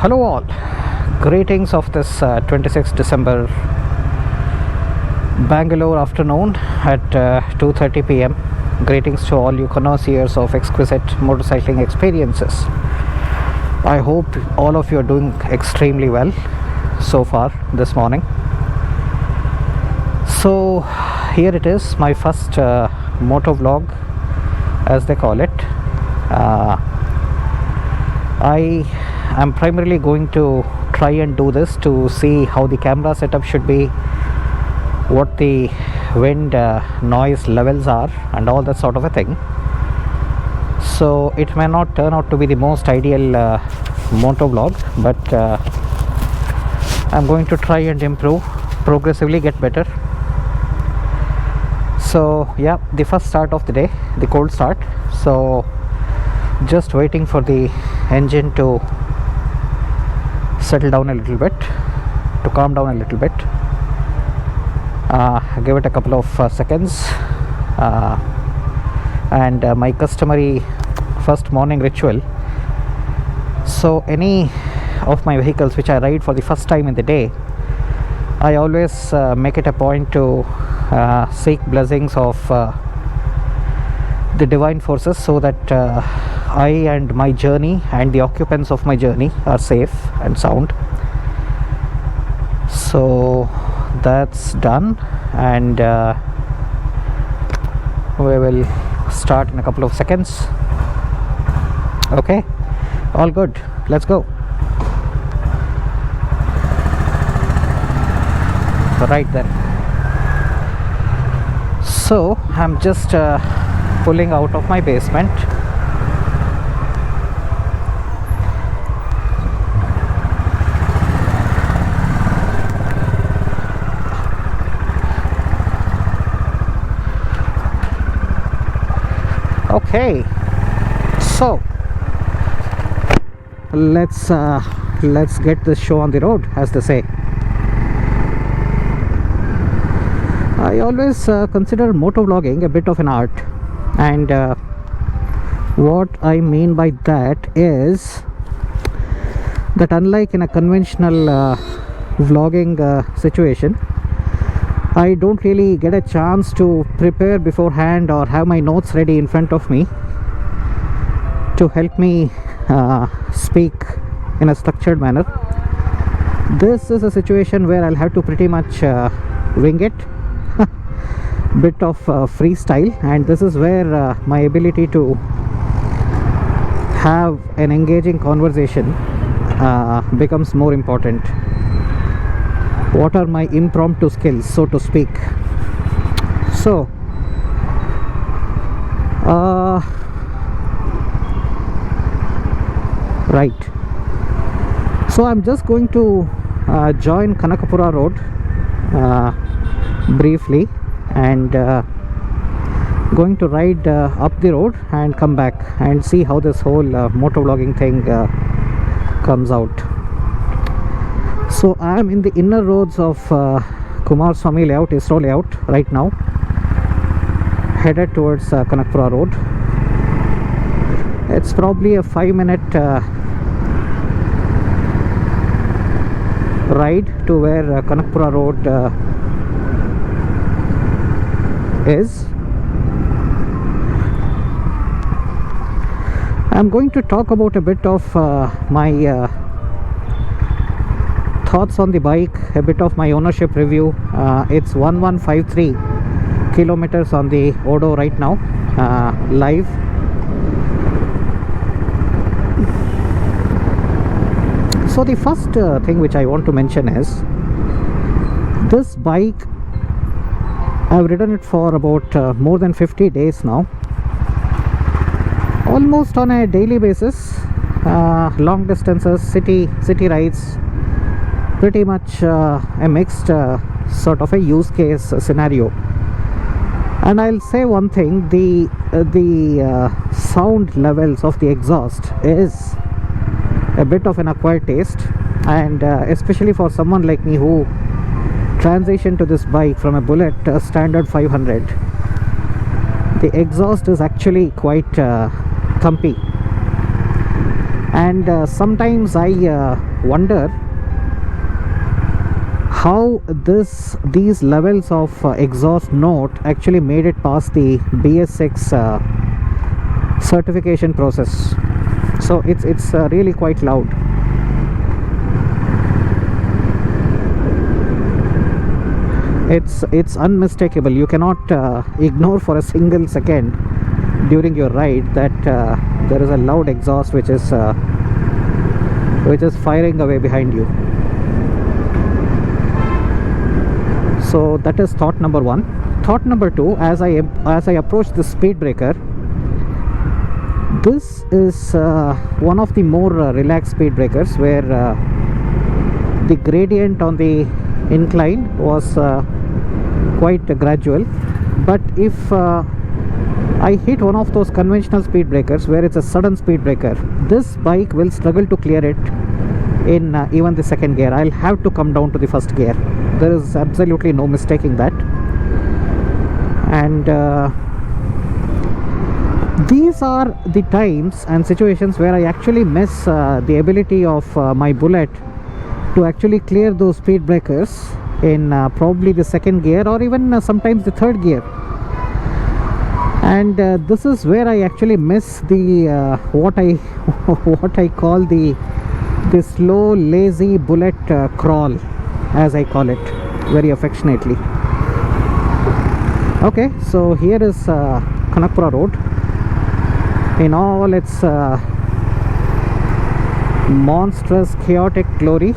Hello all, greetings of this 26th December Bangalore afternoon at 2:30 p.m. Greetings to all you connoisseurs of exquisite motorcycling experiences. I hope all of you are doing extremely well so far this morning. So here it is, my first moto vlog, as they call it. I am primarily going to try and do this to see how the camera setup should be, what the wind noise levels are, and all that sort of a thing. So it may not turn out to be the most ideal moto vlog, but I'm going to try and improve, progressively get better. So yeah, the first start of the day, the cold start. So just waiting for the engine to settle down a little bit, to calm down a little bit. Give it a couple of seconds, and my customary first morning ritual. So any of my vehicles which I ride for the first time in the day, I always make it a point to seek blessings of the divine forces, so that I and my journey and the occupants of my journey are safe and sound. So that's done, and we will start in a couple of seconds. Okay, all good, let's go. Right then, so I'm just pulling out of my basement. Okay, so let's get this show on the road, as they say. I always consider motovlogging a bit of an art, and what I mean by that is that unlike in a conventional vlogging situation, I don't really get a chance to prepare beforehand or have my notes ready in front of me to help me speak in a structured manner. This is a situation where I'll have to pretty much wing it, bit of freestyle, and this is where my ability to have an engaging conversation becomes more important. What are my impromptu skills, so to speak? So right, so I'm just going to join Kanakapura Road briefly, and going to ride up the road and come back and see how this whole motovlogging thing comes out. So I am in the inner roads of Kumaraswamy layout, ISRO layout right now, headed towards Kanakapura Road. It's probably a 5-minute ride to where Kanakapura Road is. I'm going to talk about a bit of my thoughts on the bike, a bit of my ownership review. It's 1153 kilometers on the Odo right now, live. So the first thing which I want to mention is this bike. I've ridden it for about more than 50 days now, almost on a daily basis, long distances, city rides, pretty much a mixed sort of a use case scenario. And I'll say one thing, the sound levels of the exhaust is a bit of an acquired taste, and especially for someone like me who transitioned to this bike from a Bullet standard 500, the exhaust is actually quite thumpy. and sometimes I wonder how these levels of exhaust note actually made it past the BS6 certification process. So it's really quite loud. It's unmistakable. You cannot ignore for a single second during your ride that there is a loud exhaust which is firing away behind you. So that is thought number one. Thought number two, as I approach the speed breaker, this is one of the more relaxed speed breakers where the gradient on the incline was quite gradual. But if I hit one of those conventional speed breakers where it's a sudden speed breaker, this bike will struggle to clear it in even the second gear. I'll have to come down to the first gear. There is absolutely no mistaking that. And these are the times and situations where I actually miss the ability of my Bullet to actually clear those speed breakers in probably the second gear or even sometimes the third gear. And this is where I actually miss the what I call the slow lazy Bullet crawl, as I call it very affectionately. Okay, so here is Kanakpura Road in all its monstrous chaotic glory.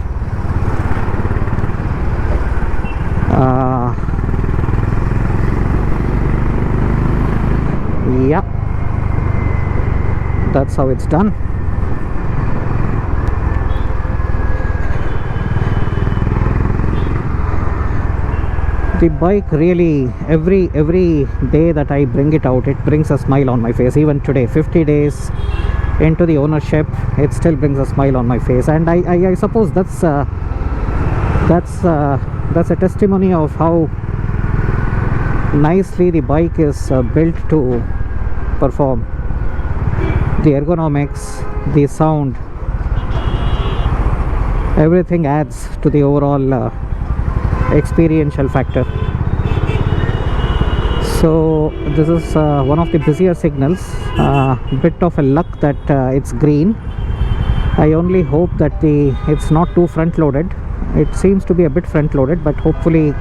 Yeah, that's how it's done. The bike really, every day that I bring it out, it brings a smile on my face. Even today, 50 days into the ownership, it still brings a smile on my face. And I suppose that's a testimony of how nicely the bike is built to perform. The ergonomics, the sound, everything adds to the overall experiential factor. So this is one of the busier signals. Bit of a luck that it's green. I only hope that it's not too front loaded. It seems to be a bit front loaded, but hopefully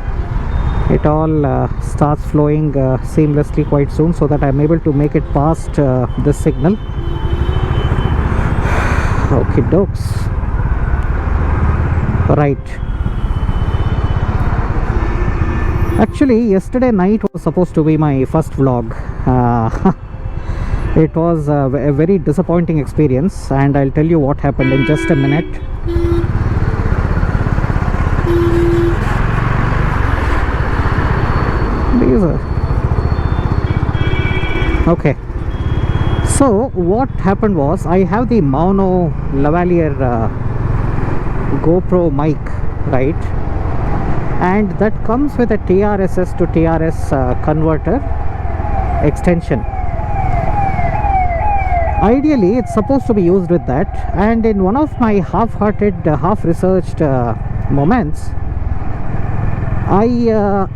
it all starts flowing seamlessly quite soon, so that I'm able to make it past this signal. Okay, dokes. Right. Actually, yesterday night was supposed to be my first vlog. It was a very disappointing experience, and I'll tell you what happened in just a minute. Okay, so what happened was, I have the Maono Lavalier GoPro mic, right? And that comes with a TRSS to TRS converter extension. Ideally, it's supposed to be used with that, and in one of my half-hearted, half-researched moments, I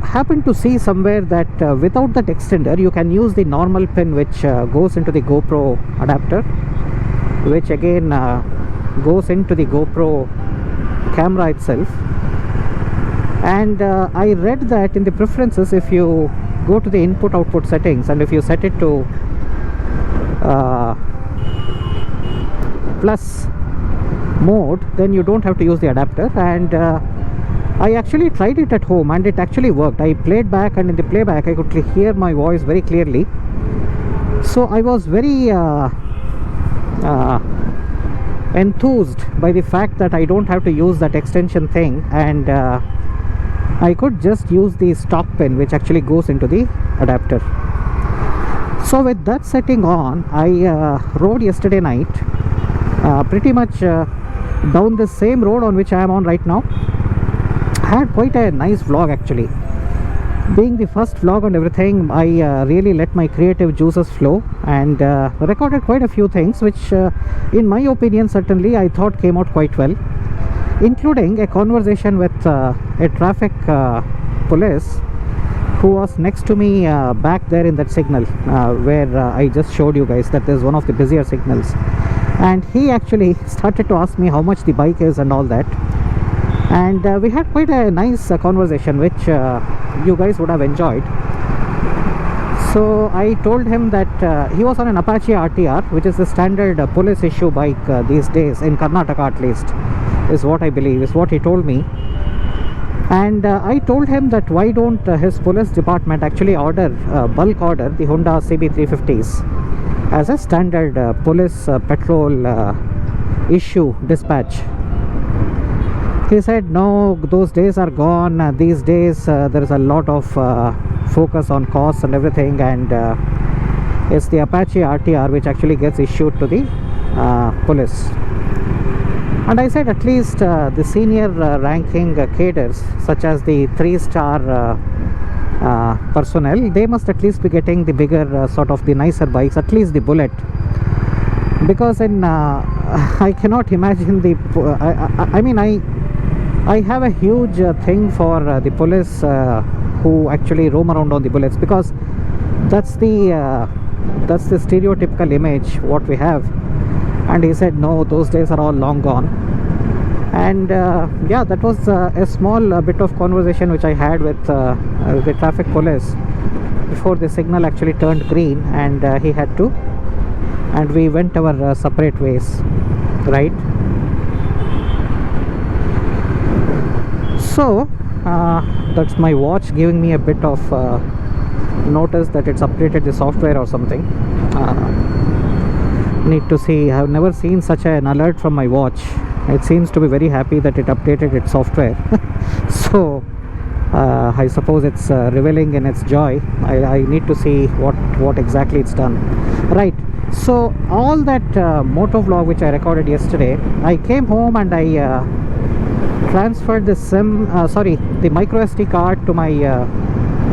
happened to see somewhere that without that extender, you can use the normal pin which goes into the GoPro adapter, which again goes into the GoPro camera itself. And I read that in the preferences, if you go to the input-output settings and if you set it to plus mode, then you don't have to use the adapter. And I actually tried it at home and it actually worked. I played back, and in the playback I could hear my voice very clearly. So I was very enthused by the fact that I don't have to use that extension thing, and I could just use the stock pin which actually goes into the adapter. So with that setting on, I rode yesterday night pretty much down the same road on which I am on right now. I had quite a nice vlog actually. Being the first vlog and everything, I really let my creative juices flow and recorded quite a few things which in my opinion certainly I thought came out quite well, including a conversation with a traffic police who was next to me back there in that signal where I just showed you guys that there's one of the busier signals, and he actually started to ask me how much the bike is and all that, and we had quite a nice conversation which you guys would have enjoyed. So I told him that he was on an Apache RTR, which is the standard police issue bike these days in Karnataka, at least is what I believe, is what he told me. And I told him that why don't his police department actually bulk order the Honda CB350s as a standard police patrol issue dispatch. He said no, those days are gone. These days there is a lot of focus on costs and everything, and it's the Apache RTR which actually gets issued to the police. And I said at least the senior ranking cadres, such as the 3-star personnel, they must at least be getting the bigger sort of the nicer bikes, at least the Bullet, because in I cannot imagine the I mean I have a huge thing for the police who actually roam around on the Bullets, because that's the stereotypical image what we have. And he said no, those days are all long gone. And yeah, that was a small bit of conversation which I had with the traffic police before the signal actually turned green, and he had to, and we went our separate ways, right? So that's my watch giving me a bit of notice that it's updated the software or something. Need to see. I have never seen such an alert from my watch. It seems to be very happy that it updated its software. So I suppose it's reveling in its joy. I need to see what exactly it's done. Right, so all that moto vlog which I recorded yesterday, I came home and I transferred the the micro SD card to my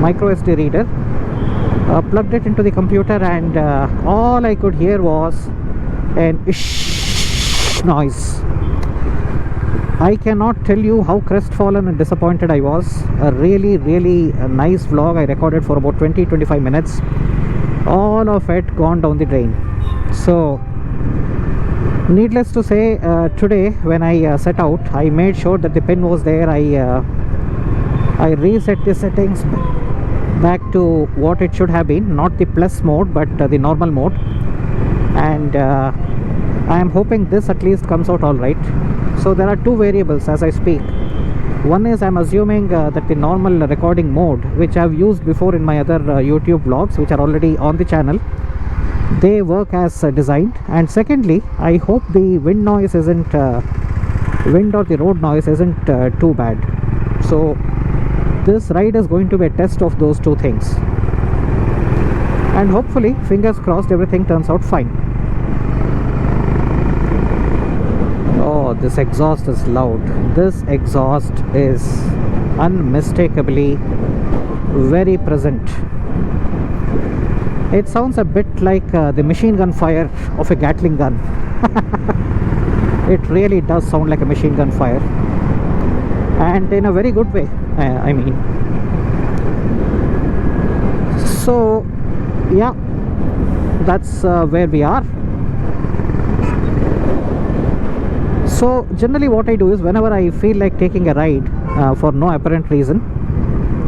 micro SD reader, plugged it into the computer, and all I could hear was an ish noise. I cannot tell you how crestfallen and disappointed I was. A really nice vlog I recorded for about 20-25 minutes, all of it gone down the drain. So needless to say, today when I set out, I made sure that the pin was there. I reset the settings back to what it should have been, not the plus mode but the normal mode, and I am hoping this at least comes out all right. So there are two variables as I speak. One is I'm assuming that the normal recording mode, which I've used before in my other YouTube vlogs which are already on the channel, they work as designed. And secondly, I hope the wind noise isn't wind or the road noise isn't too bad. So this ride is going to be a test of those two things, and hopefully, fingers crossed, everything turns out fine. Oh, this exhaust is loud. This exhaust is unmistakably very present. It sounds a bit like the machine gun fire of a Gatling gun. It really does sound like a machine gun fire, and in a very good way, I mean. So yeah, that's where we are. So generally what I do is, whenever I feel like taking a ride for no apparent reason,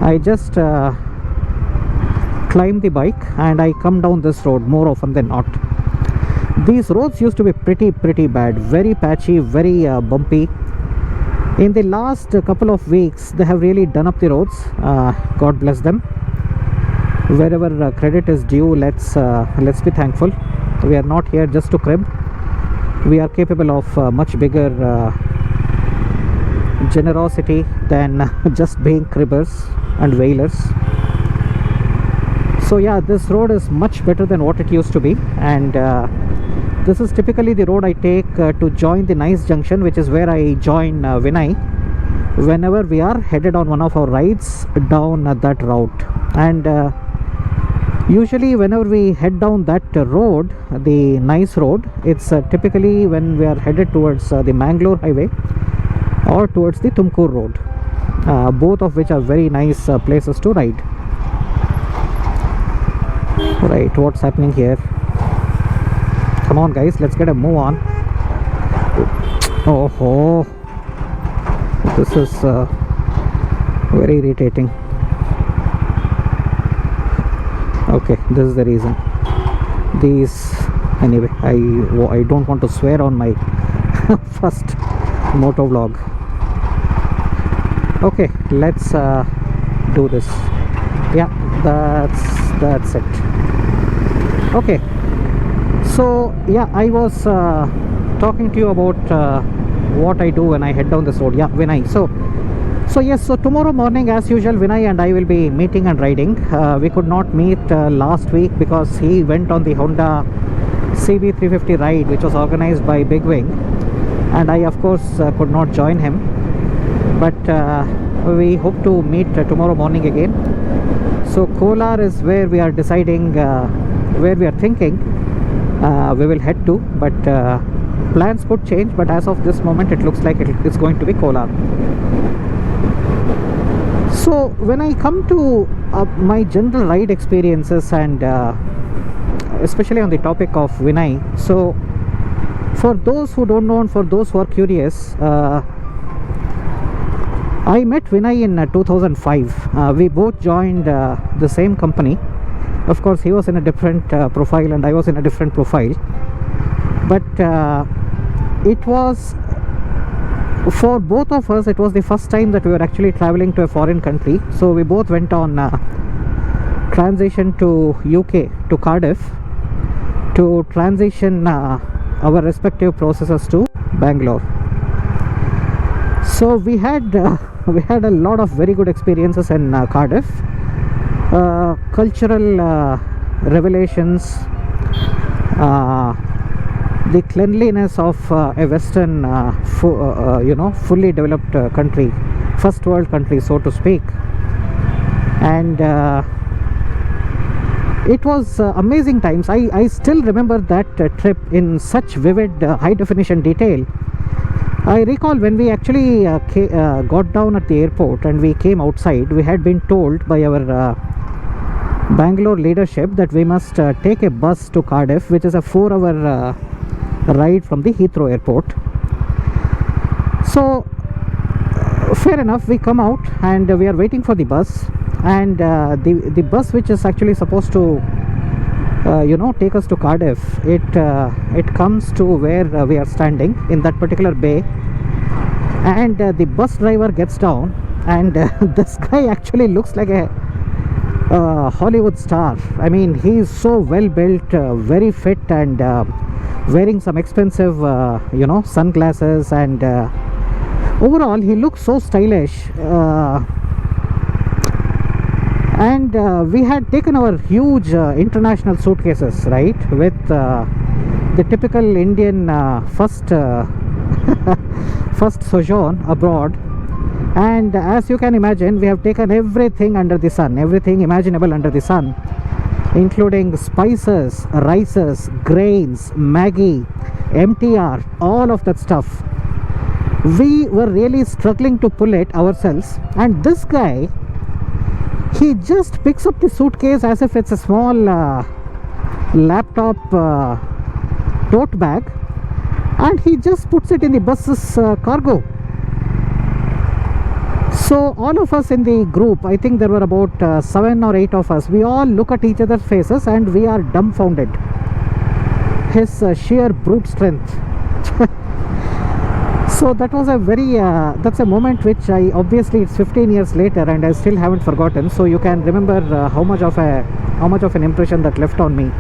I just climb the bike and I come down this road more often than not. These roads used to be pretty bad, very patchy, very bumpy. In the last couple of weeks they have really done up the roads. God bless them. Wherever credit is due, let's be thankful. We are not here just to crib. We are capable of much bigger generosity than just being cribbers and wailers. So yeah, this road is much better than what it used to be, and this is typically the road I take to join the Nice Junction, which is where I join Vinay whenever we are headed on one of our rides down that route. And usually whenever we head down that road, the nice road, it's typically when we are headed towards the Mangalore highway or towards the Tumkur road, both of which are very nice places to ride. Right, what's happening here? Come on guys, let's get a move on. Oh, this is very irritating. Okay, this is the reason. Anyway, I don't want to swear on my first moto vlog. Okay, let's do this. Yeah, that's it. Okay, so yeah, I was talking to you about what I do when I head down this road. Yeah, Vinay. So yes, so tomorrow morning as usual, Vinay and I will be meeting and riding. We could not meet last week because he went on the Honda CB350 ride, which was organized by Big Wing, and I of course could not join him, but we hope to meet tomorrow morning again. So Kolar is where we are deciding, where we are thinking we will head to, but plans could change, but as of this moment it looks like it's going to be Kolar. So when I come to my general ride experiences, and especially on the topic of Vinay, so for those who don't know and for those who are curious, I met Vinay in 2005. We both joined the same company. Of course, he was in a different profile and I was in a different profile, but it was, for both of us, it was the first time that we were actually traveling to a foreign country. So we both went on transition to UK, to Cardiff, to transition our respective processes to Bangalore. So we had a lot of very good experiences in Cardiff. Cultural revelations, the cleanliness of a Western, fully developed country, first world country, so to speak, and it was amazing times. I still remember that trip in such vivid, high definition detail. I recall when we actually got down at the airport and we came outside, we had been told by our Bangalore leadership that we must take a bus to Cardiff, which is a 4-hour ride from the Heathrow airport. So fair enough, we come out and we are waiting for the bus, and the bus which is actually supposed to take us to Cardiff, it comes to where we are standing in that particular bay, and the bus driver gets down, and this guy actually looks like a Hollywood star. I mean, he is so well built, very fit, and wearing some expensive sunglasses, and overall he looks so stylish. And we had taken our huge international suitcases, right, with the typical Indian first sojourn abroad. And as you can imagine, we have taken everything under the sun, everything imaginable under the sun, including spices, rices, grains, Maggi, MTR, all of that stuff. We were really struggling to pull it ourselves, and this guy, he just picks up the suitcase as if it's a small laptop tote bag, and he just puts it in the bus's cargo. So all of us in the group, I think there were about 7 or 8 of us, we all look at each other's faces and we are dumbfounded. His sheer brute strength. So that was a very that's a moment which obviously it's 15 years later and I still haven't forgotten. So you can remember how much of an impression that left on me.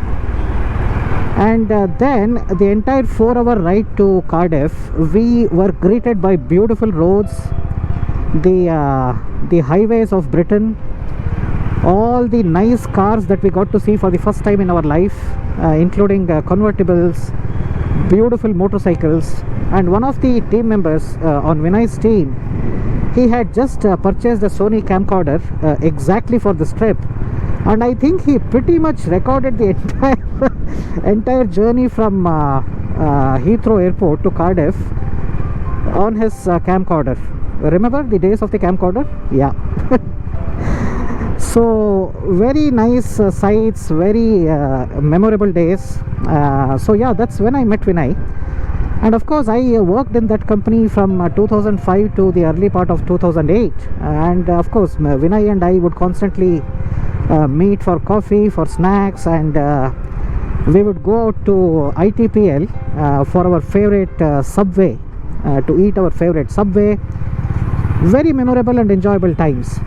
And then the entire 4-hour ride to Cardiff, we were greeted by beautiful roads, the highways of Britain, all the nice cars that we got to see for the first time in our life, including convertibles, beautiful motorcycles. And one of the team members on Vinay's team, he had just purchased a Sony camcorder exactly for this trip, and I think he pretty much recorded the entire journey from Heathrow Airport to Cardiff on his camcorder. Remember the days of the camcorder? Yeah. So very nice sights, very memorable days. So yeah, that's when I met Vinay. And of course, I worked in that company from 2005 to the early part of 2008. And of course, Vinay and I would constantly meet for coffee, for snacks, and we would go out to ITPL for our favorite Subway, to eat our favorite Subway. Very memorable and enjoyable times.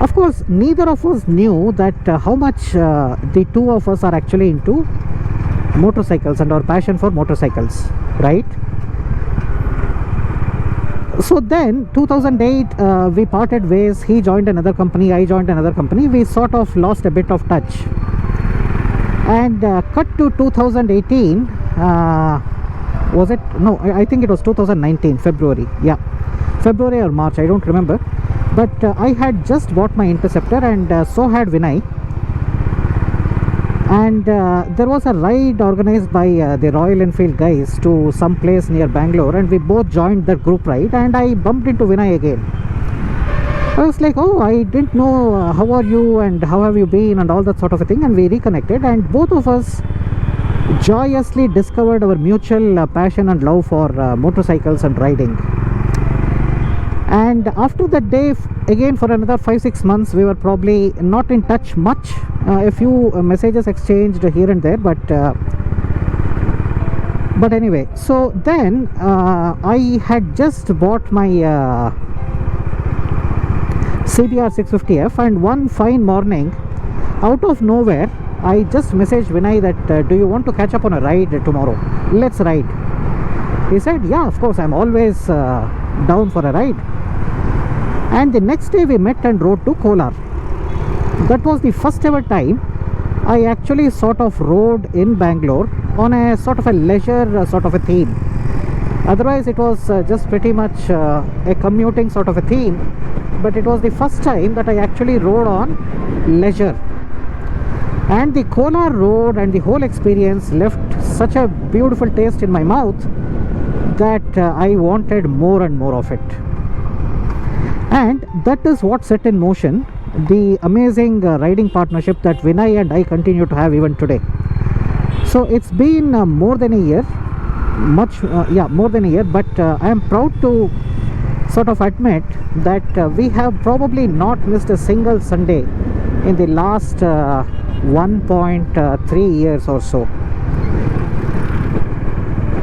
Of course, neither of us knew that how much the two of us are actually into motorcycles and our passion for motorcycles, right? So then 2008 we parted ways. He joined another company, I joined another company. We sort of lost a bit of touch, and cut to 2018. Was it? No, I think it was 2019 February. Yeah, February or March, I don't remember. But I had just bought my Interceptor, and so had Vinay. And there was a ride organized by the Royal Enfield guys to some place near Bangalore, and we both joined that group ride, and I bumped into Vinay again. I was like, oh, I didn't know, how are you and how have you been and all that sort of a thing. And we reconnected, and both of us joyously discovered our mutual passion and love for motorcycles and riding. And after that day, again for another 5-6 months, we were probably not in touch much. A few messages exchanged here and there, but anyway. So then I had just bought my CBR 650F, and one fine morning, out of nowhere, I just messaged Vinay that do you want to catch up on a ride tomorrow? Let's ride. He said, yeah, of course, I'm always down for a ride. And the next day we met and rode to Kolar. That was the first ever time I actually sort of rode in Bangalore on a sort of a leisure sort of a theme. Otherwise it was just pretty much a commuting sort of a theme, but it was the first time that I actually rode on leisure. And the Kolar road and the whole experience left such a beautiful taste in my mouth that I wanted more and more of it. And that is what set in motion the amazing riding partnership that Vinay and I continue to have even today. So it's been more than a year, more than a year, but I am proud to sort of admit that we have probably not missed a single Sunday in the last 1.3 years or so.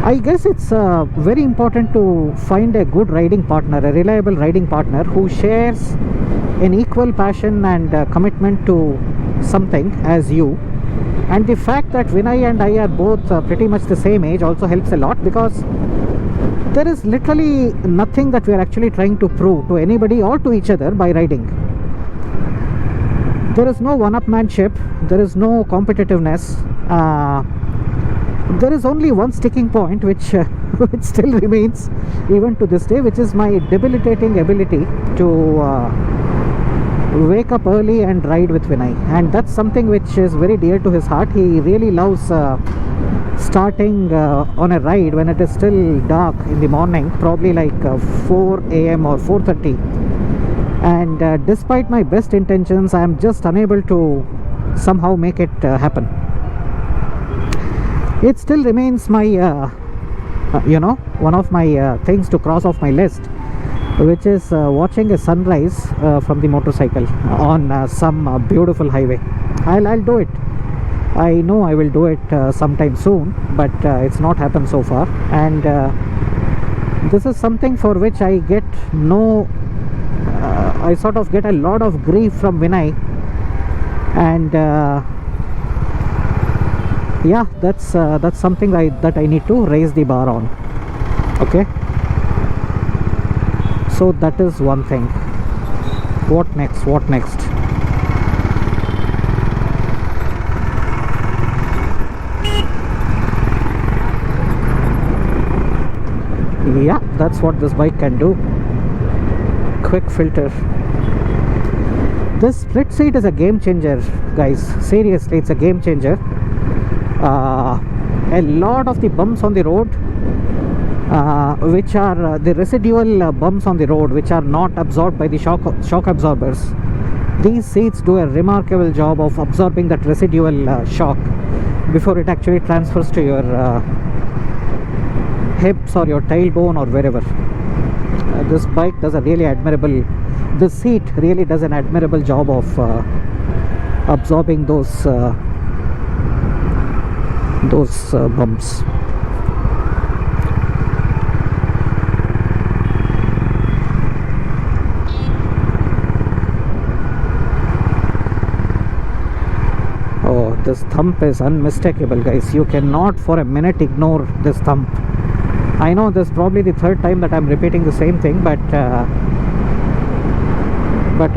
I guess it's very important to find a good riding partner, a reliable riding partner who shares an equal passion and commitment to something as you. And the fact that Vinay and I are both pretty much the same age also helps a lot, because there is literally nothing that we are actually trying to prove to anybody or to each other by riding. There is no one-upmanship, there is no competitiveness. There is only one sticking point which which still remains even to this day, which is my debilitating ability to wake up early and ride with Vinay. And that's something which is very dear to his heart. He really loves starting on a ride when it is still dark in the morning, probably like 4 a.m. or 4:30. And despite my best intentions, I am just unable to somehow make it happen. It still remains my one of my things to cross off my list, which is watching a sunrise from the motorcycle on some beautiful highway. I'll do it. I know I will do it sometime soon, but it's not happened so far. And this is something for which I get I sort of get a lot of grief from Vinay. And yeah, that's something that I need to raise the bar on. Okay, so that is one thing. What next? Yeah, that's what this bike can do. Quick filter. This split seat is a game changer, guys. Seriously, it's a game changer. A lot of the bumps on the road, which are the residual bumps on the road, which are not absorbed by the shock absorbers, these seats do a remarkable job of absorbing that residual shock before it actually transfers to your hips or your tailbone or wherever. This bike does a really admirable, this seat really does an admirable job of absorbing those bumps. Oh, this thump is unmistakable, guys. You cannot for a minute ignore this thump. I know this is probably the third time that I'm repeating the same thing, but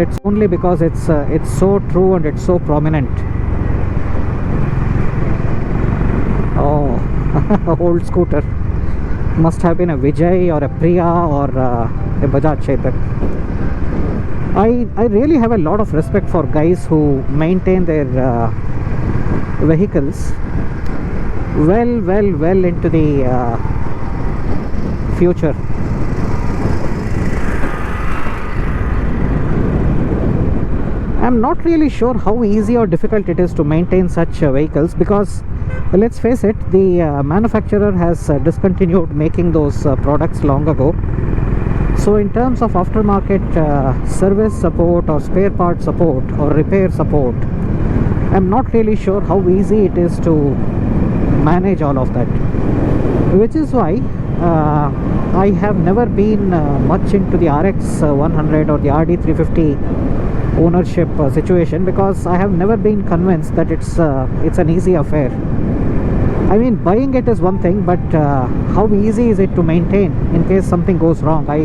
it's only because it's so true and it's so prominent. Oh, old scooter. Must have been a Vijay or a Priya or a Bajaj Chetak. I really have a lot of respect for guys who maintain their vehicles well into the future. I'm not really sure how easy or difficult it is to maintain such vehicles, because let's face it, the manufacturer has discontinued making those products long ago. So in terms of aftermarket service support or spare part support or repair support, I'm not really sure how easy it is to manage all of that, which is why I have never been much into the RX 100 or the RD 350 ownership situation, because I have never been convinced that it's an easy affair. I mean, buying it is one thing, but how easy is it to maintain in case something goes wrong? I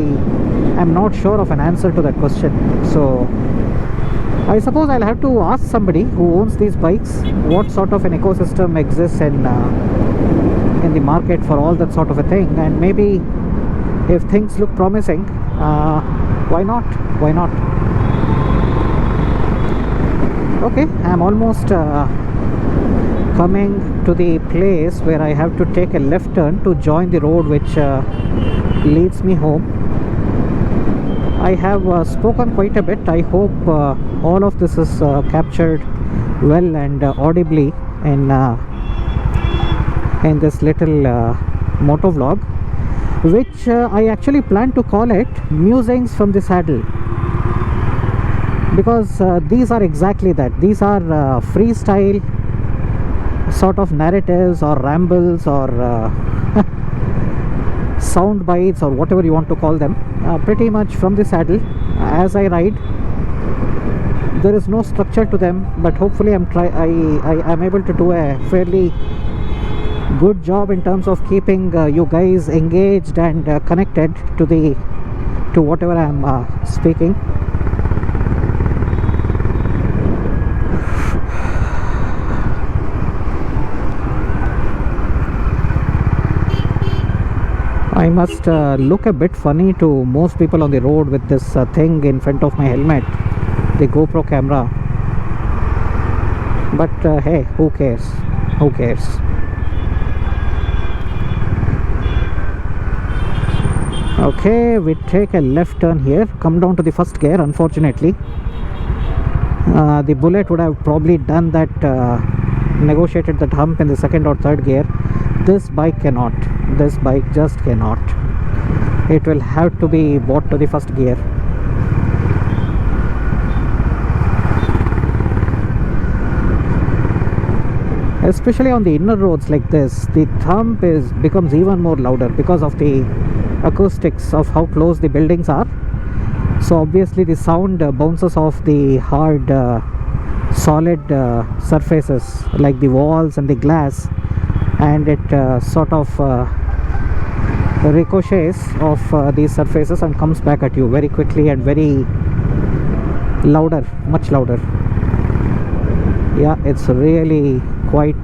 am not sure of an answer to that question. So I suppose I'll have to ask somebody who owns these bikes what sort of an ecosystem exists in the market for all that sort of a thing, and maybe if things look promising, why not? Okay, I'm almost coming to the place where I have to take a left turn to join the road which leads me home. I have spoken quite a bit. I hope all of this is captured well and audibly in this little moto vlog, which I actually plan to call it Musings from the Saddle, because these are exactly that. These are freestyle sort of narratives or rambles or sound bites or whatever you want to call them, pretty much from the saddle as I ride. There is no structure to them, but hopefully I'm able to do a fairly good job in terms of keeping you guys engaged and connected to whatever I'm speaking. I must look a bit funny to most people on the road with this thing in front of my helmet, the GoPro camera. But hey, who cares? Who cares? Okay, we take a left turn here, come down to the first gear. Unfortunately, the Bullet would have probably done that, negotiated that hump in the second or third gear. This bike cannot. This bike just cannot. It will have to be brought to the first gear. Especially on the inner roads like this, the thump becomes even more louder because of the acoustics of how close the buildings are. So obviously the sound bounces off the hard solid surfaces like the walls and the glass, and it sort of ricochets off these surfaces and comes back at you very quickly and very louder, much louder. Yeah, it's really quite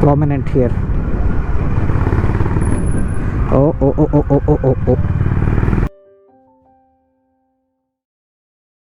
prominent here. Oh, oh, oh, oh, oh, oh, oh, oh.